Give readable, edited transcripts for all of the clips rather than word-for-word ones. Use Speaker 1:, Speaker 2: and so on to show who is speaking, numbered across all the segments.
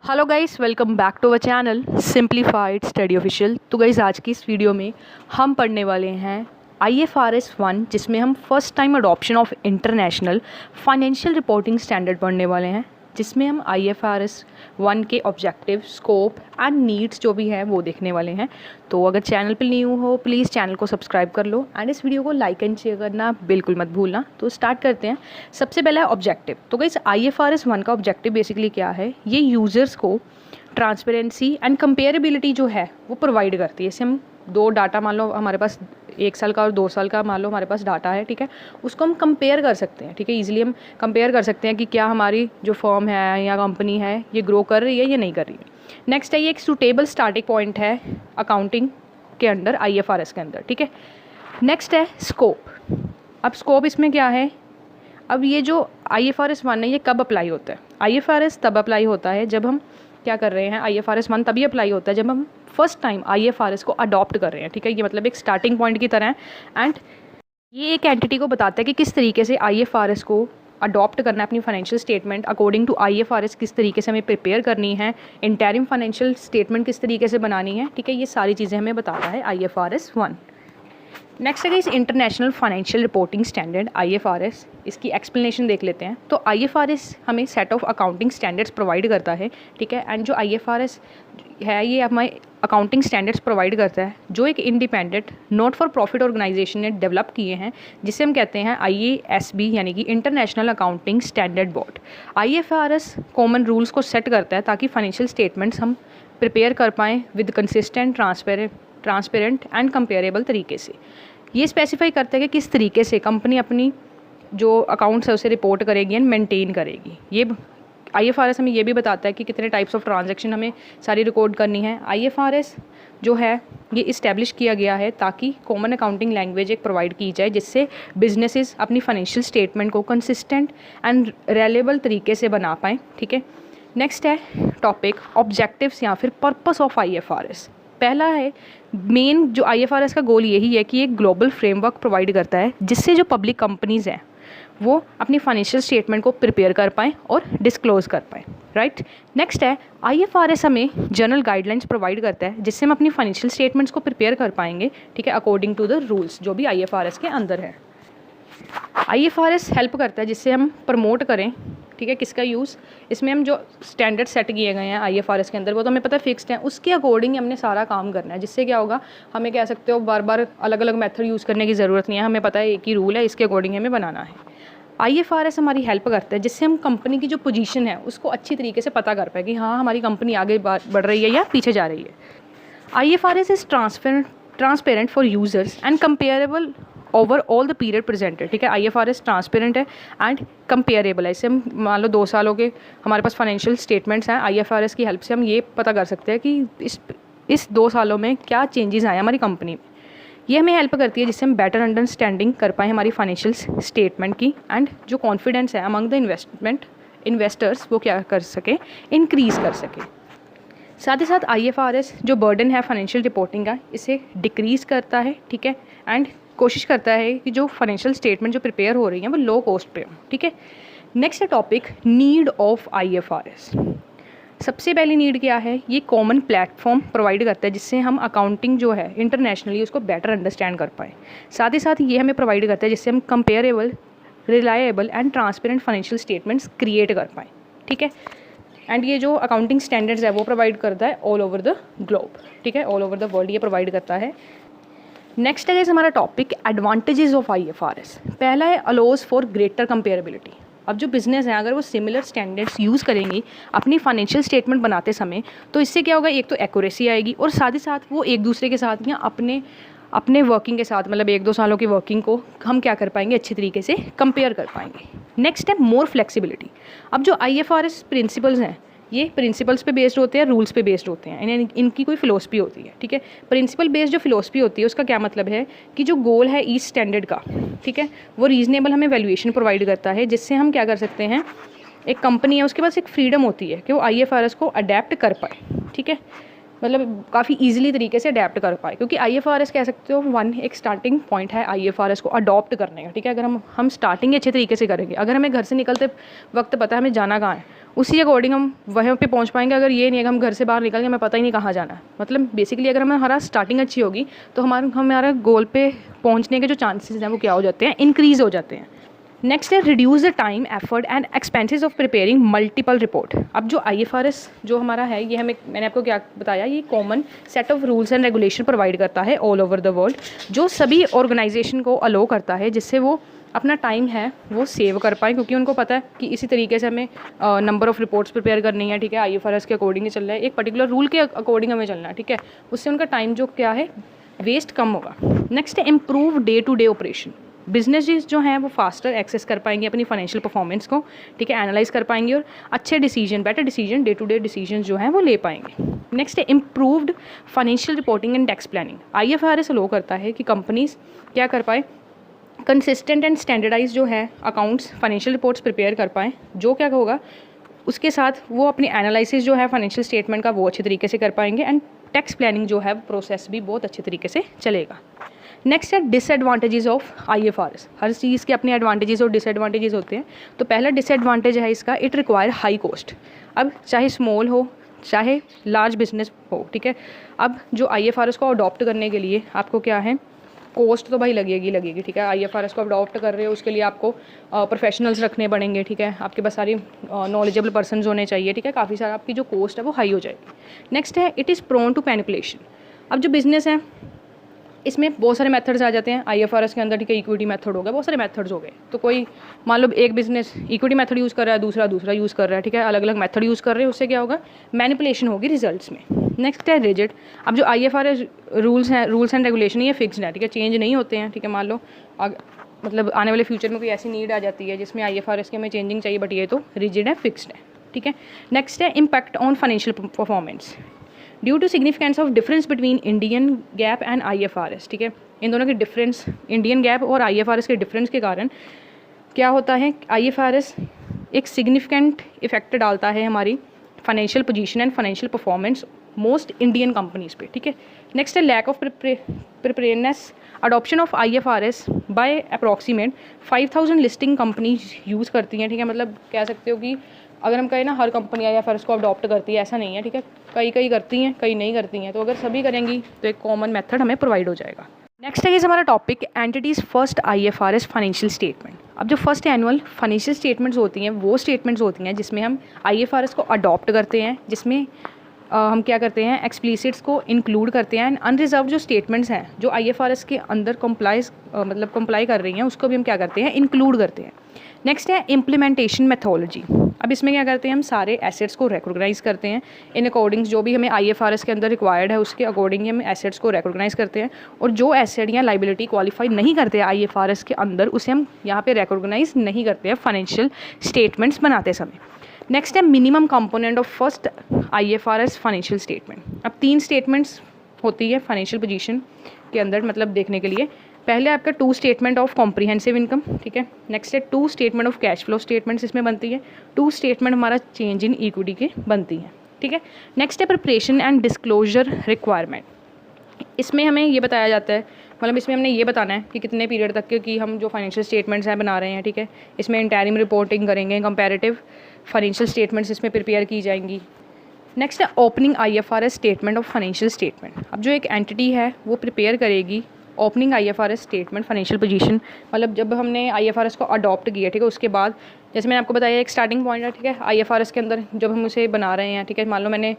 Speaker 1: Hello guys, welcome back to our channel simplified study official. तो guys आज की इस वीडियो में हम पढ़ने वाले हैं IFRS 1, जिसमें हम first time adoption of international financial reporting standard पढ़ने वाले हैं, जिसमें हम IFRS 1 के ऑब्जेक्टिव, स्कोप एंड नीड्स जो भी हैं वो देखने वाले हैं। तो अगर चैनल पर न्यू हो प्लीज़ चैनल को सब्सक्राइब कर लो एंड इस वीडियो को लाइक एंड शेयर करना बिल्कुल मत भूलना। तो स्टार्ट करते हैं। सबसे पहला ऑब्जेक्टिव। तो गाइस IFRS 1 का ऑब्जेक्टिव बेसिकली क्या है, ये यूज़र्स को ट्रांसपेरेंसी एंड कंपेरेबिलिटी जो है वो प्रोवाइड करती है। जैसे हम दो डाटा, मान लो हमारे पास 1 साल का और 2 साल का मान लो हमारे पास डाटा है, ठीक है, उसको हम कंपेयर कर सकते हैं, ठीक है, ईजिली हम कंपेयर कर सकते हैं कि क्या हमारी जो फर्म है या कंपनी है ये ग्रो कर रही है या नहीं कर रही है। नेक्स्ट है, ये एक सूटेबल स्टार्टिंग पॉइंट है अकाउंटिंग के अंदर, IFRS के अंदर, ठीक है। नेक्स्ट है स्कोप। अब स्कोप इसमें क्या है, अब ये जो IFRS 1 है ये कब अप्लाई होता है। IFRS तब अप्लाई होता है जब हम क्या कर रहे हैं, IFRS 1 तभी अप्लाई होता है जब हम फर्स्ट टाइम IFRS को अडॉप्ट कर रहे हैं, ठीक है। ये मतलब एक स्टार्टिंग पॉइंट की तरह है एंड ये एक एंटिटी को बताता है कि किस तरीके से IFRS को अडॉप्ट करना है अपनी financial statement according to IFRS, किस तरीके से हमें प्रिपेयर करनी है, इंटरिम फाइनेंशियल स्टेटमेंट किस तरीके से बनानी है, ठीक है। ये सारी चीज़ें हमें बताता है IFRS 1। नेक्स्ट है इस international financial reporting standard IFRS, इसकी एक्सप्लेनेशन देख लेते हैं। तो IFRS हमें set of accounting standards provide करता है, ठीक है। एंड जो IFRS है ये हमें अकाउंटिंग स्टैंडर्ड्स प्रोवाइड करता है जो एक independent not for profit organisation ने डेवलप किए हैं, जिसे हम कहते हैं IASB यानी कि international accounting standard board. IFRS common rules को सेट करता है ताकि फाइनेंशियल स्टेटमेंट्स हम प्रिपेयर कर पाएँ with consistent, transparent and comparable तरीके से। ये स्पेसिफाई करता है कि किस तरीके से कंपनी अपनी जो अकाउंट्स है उसे रिपोर्ट करेगी एंड मेंटेन करेगी। ये IFRS हमें ये भी बताता है कि कितने टाइप्स ऑफ ट्रांजैक्शन हमें सारी रिकॉर्ड करनी है। IFRS जो है ये इस्टेब्लिश किया गया है ताकि कॉमन अकाउंटिंग लैंग्वेज एक प्रोवाइड की जाए, जिससे बिजनेसेस अपनी फाइनेंशियल स्टेटमेंट को कंसिस्टेंट एंड रिलायबल तरीके से बना पाएँ, ठीक है। नेक्स्ट है टॉपिक ऑब्जेक्टिव्स या फिर पर्पस ऑफ IFRS। पहला है, मेन जो IFRS का गोल यही है कि एक ग्लोबल फ्रेमवर्क प्रोवाइड करता है जिससे जो पब्लिक कंपनीज़ हैं वो अपनी फाइनेंशियल स्टेटमेंट को प्रिपेयर कर पाएँ और डिस्क्लोज कर पाएँ, राइट। नेक्स्ट है IFRS हमें जनरल गाइडलाइंस प्रोवाइड करता है जिससे हम अपनी फाइनेंशियल स्टेटमेंट्स को प्रिपेयर कर पाएंगे, ठीक है, अकॉर्डिंग टू द रूल्स जो भी IFRS के अंदर है। IFRS हेल्प करता है जिससे हम प्रमोट करें, ठीक है, किसका यूज़, इसमें हम जो स्टैंडर्ड सेट किए गए हैं IFRS के अंदर वो तो हमें पता है फिक्स्ड है, उसके अकॉर्डिंग हमने सारा काम करना है, जिससे क्या होगा, हमें कह सकते हो बार बार अलग अलग मेथड यूज़ करने की ज़रूरत नहीं है, हमें पता है एक ही रूल है, इसके अकॉर्डिंग हमें बनाना है। IFRS हमारी हेल्प करता है जिससे हम कंपनी की जो पोजीशन है उसको अच्छी तरीके से पता कर पाए कि हाँ हमारी कंपनी आगे बढ़ रही है या पीछे जा रही है। IFRS is transparent for users and comparable over all the period presented, ठीक है। IFRS ट्रांसपेरेंट है एंड कंपेरेबल है। इससे हम मान लो 2 सालों के हमारे पास फाइनेंशियल स्टेटमेंट्स हैं, IFRS की हेल्प से हम ये पता कर सकते हैं कि इस 2 सालों में क्या चेंजेस आए हमारी कंपनी में। ये हमें हेल्प करती है जिससे हम बेटर अंडरस्टैंडिंग कर पाएँ हमारी फाइनेंशियल स्टेटमेंट की एंड जो कॉन्फिडेंस है अमंग द इन्वेस्टर्स वो क्या कर सके, इंक्रीज़ कर सके। साथ ही साथ IFRS जो बर्डन है फाइनेंशियल रिपोर्टिंग का इसे डिक्रीज़ करता है, ठीक है, एंड कोशिश करता है कि जो फाइनेंशियल स्टेटमेंट जो प्रिपेयर हो रही हैं वो लो कॉस्ट पे हो, ठीक है। नेक्स्ट है टॉपिक नीड ऑफ IFRS। सबसे पहली नीड क्या है, ये कॉमन प्लेटफॉर्म प्रोवाइड करता है जिससे हम अकाउंटिंग जो है इंटरनेशनली उसको बेटर अंडरस्टैंड कर पाएँ। साथ ही साथ ये हमें प्रोवाइड करता है जिससे हम comparable, reliable and transparent financial statements create कर पाएँ, ठीक है। एंड ये जो अकाउंटिंग स्टैंडर्ड्स है वो प्रोवाइड करता है ऑल ओवर द ग्लोब, ठीक है, ऑल ओवर द वर्ल्ड ये प्रोवाइड करता है। नेक्स्ट है हमारा टॉपिक एडवांटेजेस ऑफ IFRS। पहला है अलोज फॉर ग्रेटर कंपेरेबिलिटी। अब जो बिजनेस है अगर वो सिमिलर स्टैंडर्ड्स यूज़ करेंगी अपनी फाइनेंशियल स्टेटमेंट बनाते समय तो इससे क्या होगा, एक तो एक्यूरेसी आएगी और साथ ही साथ वो एक दूसरे के साथ या अपने वर्किंग के साथ, मतलब 1-2 सालों की वर्किंग को हम क्या कर पाएंगे, अच्छी तरीके से कंपेयर कर पाएंगे। नेक्स्ट है मोर फ्लेक्सिबिलिटी। अब जो IFRS प्रिंसिपल्स हैं ये प्रिंसिपल्स पे बेस्ड होते हैं, रूल्स पे बेस्ड होते हैं, इनकी कोई फिलोसफी होती है, ठीक है। प्रिंसिपल बेस्ड जो फिलोसफी होती है उसका क्या मतलब है कि जो गोल है ईच स्टैंडर्ड का, ठीक है, वो रीजनेबल हमें वैल्यूएशन प्रोवाइड करता है जिससे हम क्या कर सकते हैं, एक कंपनी है उसके पास एक फ्रीडम होती है कि वो IFRS को अडेप्ट कर पाए, ठीक है। मतलब काफ़ी ईजिली तरीके से अडेप्ट कर पाए, क्योंकि IFRS कह सकते हो वन एक स्टार्टिंग पॉइंट है IFRS को अडॉप्ट करने का, ठीक है। अगर हम स्टार्टिंग अच्छे तरीके से करेंगे, अगर हमें घर से निकलते वक्त पता है हमें जाना कहाँ है, उसी अकॉर्डिंग हम वहीं पे पहुंच पाएंगे। अगर ये नहीं है कि हम घर से बाहर निकल के हमें पता ही नहीं कहाँ जाना है, मतलब बेसिकली अगर हमारा स्टार्टिंग अच्छी होगी तो हमारा गोल पे पहुंचने के जो चांसेस हैं वो क्या हो जाते हैं, इंक्रीज़ हो जाते हैं। नेक्स्ट है reduce the time effort and expenses of preparing multiple report. अब जो IFRS जो हमारा है ये मैंने आपको क्या बताया, ये common set of rules and regulation provide करता है ऑल ओवर द वर्ल्ड, जो सभी ऑर्गेनाइजेशन को अलो करता है, जिससे वो अपना टाइम है वो सेव कर पाएँ, क्योंकि उनको पता है कि इसी तरीके से हमें नंबर ऑफ़ रिपोर्ट्स प्रिपेयर करनी है, ठीक है। IFRS के अकॉर्डिंग ही चल रहा है, एक पर्टिकुलर रूल के अकॉर्डिंग हमें चलना है, ठीक है। उससे उनका टाइम जो क्या है वेस्ट कम होगा। नेक्स्ट है improve day to day operation. Businesses जो हैं वो फास्टर एक्सेस कर पाएंगे अपनी फाइनेंशियल परफॉर्मेंस को, ठीक है, एनालाइज कर पाएंगे और अच्छे decision, better decision, day to day decision जो हैं वो ले पाएंगे। नेक्स्ट है improved financial reporting and tax planning. IFRS allow करता है कि कंपनीज क्या कर पाए, कंसिस्टेंट एंड स्टैंडर्डाइज जो है अकाउंट्स फाइनेंशियल रिपोर्ट्स प्रिपेयर कर पाएँ, जो क्या होगा उसके साथ वो अपनी एनालिसिस जो है फाइनेंशियल स्टेटमेंट का वो अच्छे तरीके से कर पाएंगे, एंड टैक्स प्लानिंग जो है प्रोसेस भी बहुत अच्छे तरीके से चलेगा। नेक्स्ट है डिसएडवांटेजेस ऑफ IFRS। हर चीज़ के अपने एडवांटेजेस और डिसएडवांटेजेस होते हैं। तो पहला डिसएडवांटेज है इसका, इट रिक्वायर हाई कॉस्ट। अब चाहे स्मॉल हो चाहे लार्ज बिजनेस हो, ठीक है, अब जो IFRS को अडॉप्ट करने के लिए आपको क्या है, कॉस्ट तो भाई लगेगी, ठीक है। IFRS को अडॉप्ट कर रहे हो उसके लिए आपको प्रोफेशनल्स रखने पड़ेंगे, ठीक है। आपके पास सारी नॉलेजेबल पर्सनस होने चाहिए, ठीक है। काफ़ी सारा आपकी जो कॉस्ट है वो हाई हो जाएगी। नेक्स्ट है it is prone to manipulation. अब जो बिज़नेस है इसमें बहुत सारे मेथड्स आ जाते हैं IFRS के अंदर, ठीक है। इक्विटी मेथड हो गया, बहुत सारे मेथड्स हो गए। तो कोई मान लो एक बिजनेस इक्विटी मेथड यूज़ कर रहा है, दूसरा यूज़ कर रहा है, ठीक है। अलग अलग मेथड यूज़ कर रहे हैं, उससे क्या होगा, मैनिपुलेशन होगी रिजल्ट्स में। नेक्स्ट है रिजिड। अब जो IFRS रूल्स एंड रेगुलेशन ये फिक्स्ड है, ठीक है, चेंज नहीं होते हैं, ठीक है। मान लो मतलब आने वाले फ्यूचर में कोई ऐसी नीड आ जाती है जिसमें IFRS के हमें चेंजिंग चाहिए, बट ये तो रिजिड है, फिक्स्ड है, ठीक है। नेक्स्ट है impact on financial performance due to significance of difference between Indian GAAP and IFRS, ठीक है। इन दोनों के डिफरेंस, इंडियन गैप और IFRS के डिफरेंस के कारण क्या होता है, IFRS एक सिग्निफिकेंट इफेक्ट डालता है हमारी financial position and financial performance most Indian companies पे, ठीक है। नेक्स्ट है lack of preparedness. Adoption of IFRS by approximate 5000 listing companies use करती हैं, ठीक है। मतलब कह सकते हो कि अगर हम कहें ना हर कंपनी IFRS को अडॉप्ट करती है, ऐसा नहीं है, ठीक है। कई करती हैं, कई नहीं करती हैं। तो अगर सभी करेंगी तो एक कॉमन मेथड हमें प्रोवाइड हो जाएगा। नेक्स्ट है हमारा topic entities first IFRS financial statement. अब जो फर्स्ट एनुअल फाइनेंशियल स्टेटमेंट्स होती हैं वो स्टेटमेंट्स होती हैं जिसमें हम IFRS को अडॉप्ट करते हैं, जिसमें हम क्या करते हैं, एक्सप्लिसिट्स को इंक्लूड करते हैं, एंड अनरिजर्व जो स्टेटमेंट्स हैं जो IFRS के अंदर कंप्लाई कर रही हैं उसको भी हम क्या करते हैं, इंक्लूड करते हैं। नेक्स्ट है इम्प्लीमेंटेशन मेथोलॉजी। अब इसमें क्या करते हैं, हम सारे एसेट्स को रिकॉग्नाइज करते हैं इन अकॉर्डिंग जो भी हमें IFRS के अंदर रिक्वायर्ड है उसके अकॉर्डिंग हम एसेट्स को रिकॉग्नाइज करते हैं, और जो एसेट या लाइबिलिटी क्वालिफाई नहीं करते हैं IFRS के अंदर उसे हम यहाँ पे रिकॉग्नाइज नहीं करते हैं फाइनेंशियल स्टेटमेंट्स बनाते समय। नेक्स्ट है minimum component of first IFRS financial statement. अब 3 स्टेटमेंट्स होती है फाइनेंशियल पोजीशन के अंदर, मतलब देखने के लिए। पहले आपका 2 स्टेटमेंट ऑफ कॉम्प्रिहेंसिव इनकम, ठीक है। नेक्स्ट है 2 statement of cash flow statements इसमें बनती है। 2 स्टेटमेंट हमारा चेंज इन इक्विटी के बनती है, ठीक है। नेक्स्ट है प्रिपरेशन एंड डिस्क्लोजर रिक्वायरमेंट। इसमें हमें ये बताया जाता है, मतलब इसमें हमने ये बताना है कि कितने पीरियड तक के की हम जो फाइनेंशियल स्टेटमेंट्स हैं बना रहे हैं, ठीक है। इसमें इंटरिम रिपोर्टिंग करेंगे, कंपैरेटिव फाइनेंशियल स्टेटमेंट्स इसमें प्रिपेयर की जाएंगी। नेक्स्ट है opening IFRS statement of financial statement. अब जो एक एंटिटी है वो प्रिपेयर करेगी opening IFRS statement financial position, मतलब जब हमने IFRS को अडॉप्ट किया, ठीक है, उसके बाद जैसे मैंने आपको बताया एक स्टार्टिंग पॉइंट है, ठीक है। IFRS के अंदर जब हम उसे बना रहे हैं, ठीक है, मान लो मैंने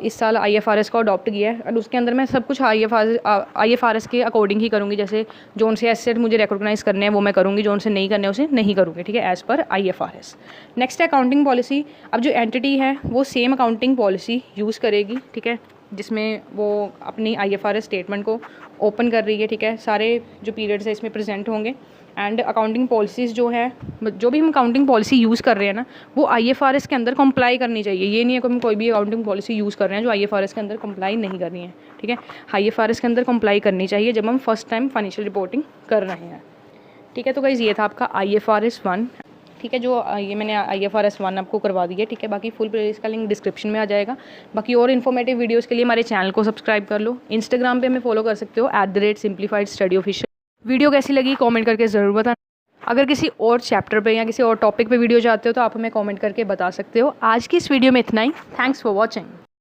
Speaker 1: इस साल IFRS को अडॉप्ट किया है और उसके अंदर मैं सब कुछ IFRS के अकॉर्डिंग ही करूँगी। जैसे जो उनसे एसेट मुझे रिकॉग्नाइज करने हैं वो मैं करूँगी, जो उनसे नहीं करने उसे नहीं करूँगी, ठीक है, एज़ पर IFRS। नेक्स्ट है अकाउंटिंग पॉलिसी। अब जो एंटिटी है वो सेम अकाउंटिंग पॉलिसी यूज़ करेगी, ठीक है, जिसमें वो अपनी IFRS स्टेटमेंट को ओपन कर रही है, ठीक है। सारे जो पीरियड्स है इसमें प्रेजेंट होंगे, एंड अकाउंटिंग पॉलिसीज़ जो है, जो भी हम अकाउंटिंग पॉलिसी यूज़ कर रहे हैं ना वो IFRS के अंदर कंप्लाई करनी चाहिए। ये नहीं है कि हम कोई भी अकाउंटिंग पॉलिसी यूज़ कर रहे हैं जो IFRS के अंदर कंप्लाई नहीं कर रही है, ठीक है। IFRS के अंदर कंप्लाई करनी चाहिए जब हम फर्स्ट टाइम फाइनेंशियल रिपोर्टिंग कर रहे हैं, ठीक है। तो गाइस ये था आपका IFRS 1 ठीक है, जो ये मैंने IFRS 1 आपको करवा दिया है, ठीक है। बाकी फुल प्लेलिस्ट का लिंक डिस्क्रिप्शन में आ जाएगा। बाकी और इन्फॉर्मेटिव वीडियोज़ के लिए हमारे चैनल को सब्सक्राइब कर लो। इंस्टाग्राम पे हमें फॉलो कर सकते हो @simplifiedstudyofficial। वीडियो कैसी लगी कमेंट करके ज़रूर बताना। अगर किसी और चैप्टर पे या किसी और टॉपिक पे वीडियो चाहते हो तो आप हमें कमेंट करके बता सकते हो। आज की इस वीडियो में इतना ही। Thanks for watching.